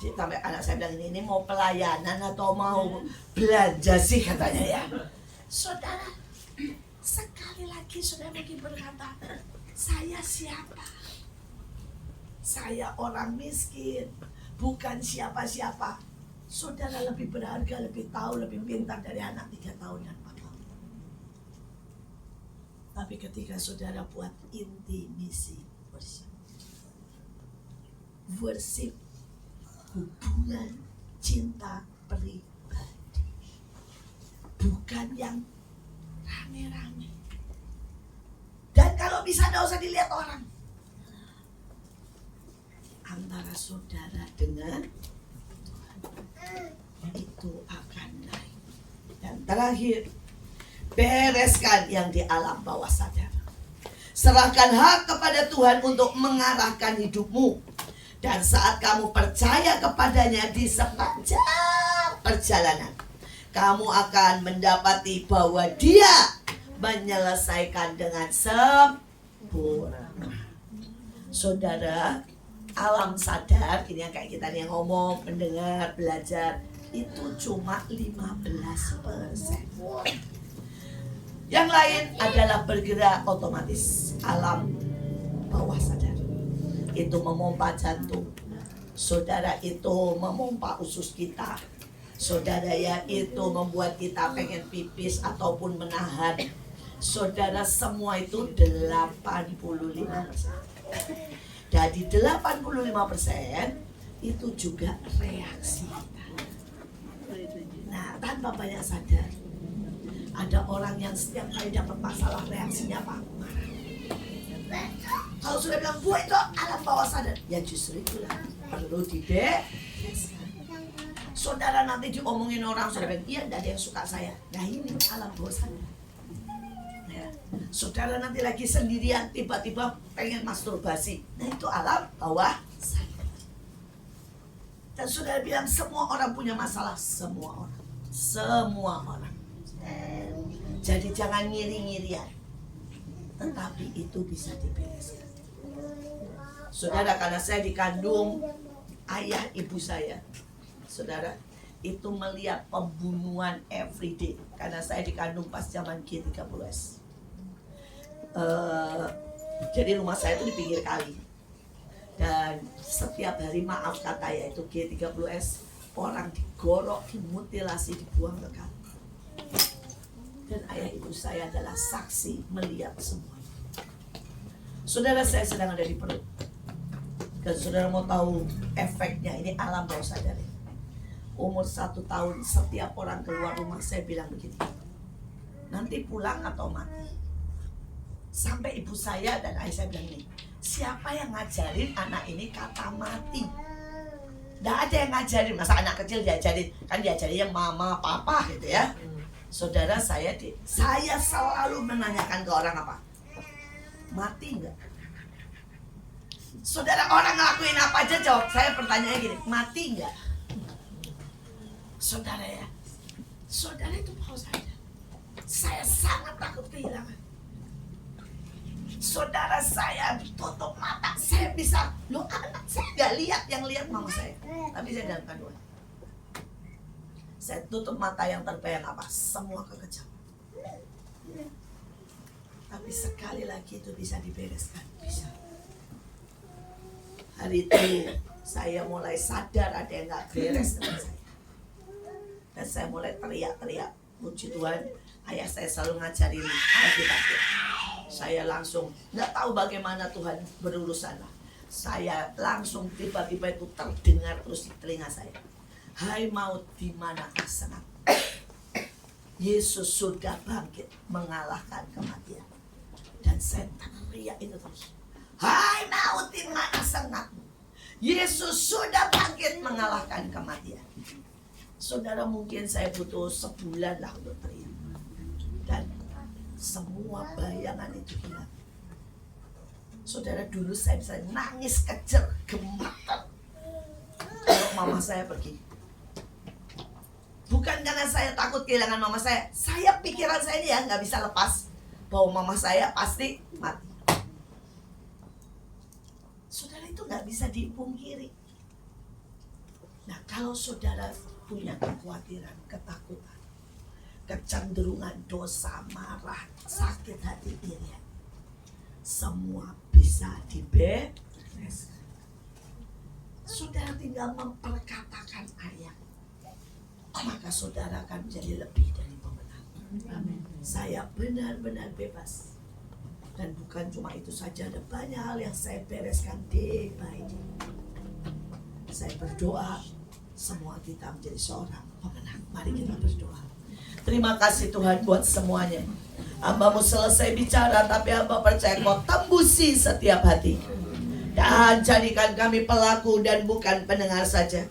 Sampai anak saya bilang, ini mau pelayanan atau mau belanja sih katanya ya. Saudara, sekali lagi saudara mungkin berkata, saya siapa? Saya orang miskin, bukan siapa-siapa. Saudara lebih berharga, lebih tahu, lebih pintar dari anak 3 tahun dan 4 tahun. Tapi ketika saudara buat intimisi worship, hubungan cinta pribadi, bukan yang rame-rame. Dan kalau bisa tidak usah dilihat orang, antara saudara dengan Tuhan itu akan naik. Dan terakhir, bereskan yang di alam bawah sadar. Serahkan hak kepada Tuhan untuk mengarahkan hidupmu. Dan saat kamu percaya kepadanya di sepanjang perjalanan, kamu akan mendapati bahwa Dia menyelesaikan dengan sempurna. Saudara, alam sadar, ini yang kayak kita nih yang ngomong, mendengar, belajar, itu cuma 15%. Yang lain adalah bergerak otomatis, alam bawah sadar. Itu memompa jantung, saudara, itu memompa usus kita, saudara ya, itu membuat kita pengen pipis ataupun menahan. Saudara, semua itu 85%. Jadi 85% itu juga reaksi kita. Nah, tanpa banyak sadar, ada orang yang setiap kali dapat masalah reaksinya apa? Marah. Kalau sudah bilang Bu itu alam bawah sadar, ya justru itulah perlu dibereskan. Saudara nanti diomongin orang, saudara bilang, iya tidak ada yang suka saya. Nah ini alam bawah sadar. Ya. Saudara nanti lagi sendirian, tiba-tiba pengen masturbasi. Nah itu alam bawah sadar. Dan saudara bilang semua orang punya masalah. Semua orang. Semua orang. Jadi jangan ngiri-ngirian. Tetapi itu bisa dibereskan. Saudara, karena saya dikandung ayah ibu saya, saudara, itu melihat pembunuhan everyday. Karena saya dikandung pas zaman G30S. Jadi rumah saya itu di pinggir kali. Dan setiap hari, maaf kata ya, itu G30S, orang digorok, dimutilasi, dibuang ke kali. Dan ayah ibu saya adalah saksi melihat semuanya. Saudara, saya sedang ada di perut. Dan saudara mau tahu efeknya, ini alam bawah sadar. Umur 1 tahun setiap orang keluar rumah saya bilang begini, nanti pulang atau mati. Sampai ibu saya dan ayah saya bilang ini, siapa yang ngajarin anak ini kata mati? Nggak ada yang ngajarin, masa anak kecil diajarin, kan diajarin yang mama, papa gitu ya. Saudara, saya selalu menanyakan ke orang apa? Mati nggak? Saudara, orang ngelakuin apa aja jawab saya pertanyaannya gini, mati nggak? Saudara ya, saudara itu mau saya sangat takut kehilangan. Saudara, saya tutup mata, saya bisa, loh anak saya nggak lihat, yang lihat mama saya, tapi saya dalam kandungan. Saya tutup mata, yang terbayang apa? Semua kekejaman. Tapi sekali lagi itu bisa dibereskan, bisa. Hari itu saya mulai sadar ada yang gak beres dengan saya. Dan saya mulai teriak-teriak, puji Tuhan, ayah saya selalu ngajarin Alkitab. Saya langsung gak tahu bagaimana Tuhan berurusan lah. Saya langsung tiba-tiba itu terdengar terus di telinga saya. Hai maut, di manakah senang? Yesus sudah bangkit mengalahkan kematian. Dan saya teriak itu terus. Hai maut, di mana senangmu? Yesus sudah bangkit mengalahkan kematian. Saudara, mungkin saya butuh sebulan lah untuk teriak. Dan semua bayangan itu hilang. Saudara, dulu saya bisa nangis kejer, gemetar kalau mama saya pergi. Bukan karena saya takut kehilangan mama saya pikiran saya ini ya nggak bisa lepas bahwa mama saya pasti mati. Saudara, itu nggak bisa dipungkiri. Nah, kalau saudara punya kekhawatiran, ketakutan, kecenderungan dosa, marah, sakit hati, iri, semua bisa dibereskan. Saudara tinggal memperkatakan ayat, maka saudara akan menjadi lebih dari pemenang. Amin. Saya benar-benar bebas. Dan bukan cuma itu saja, ada banyak hal yang saya bereskan day by day. Saya berdoa, semua kita menjadi seorang pemenang. Mari kita berdoa. Terima kasih Tuhan buat semuanya. Hamba-Mu selesai bicara, tapi hamba percaya Kau tembusi setiap hati. Dan jadikan kami pelaku dan bukan pendengar saja.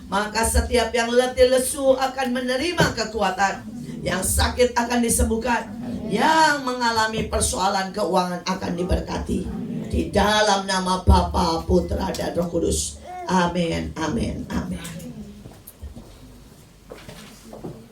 Maka setiap yang letih lesu akan menerima kekuatan. Yang sakit akan disembuhkan. Yang mengalami persoalan keuangan akan diberkati. Di dalam nama Bapa, Putra, dan Roh Kudus. Amin, amin, amin.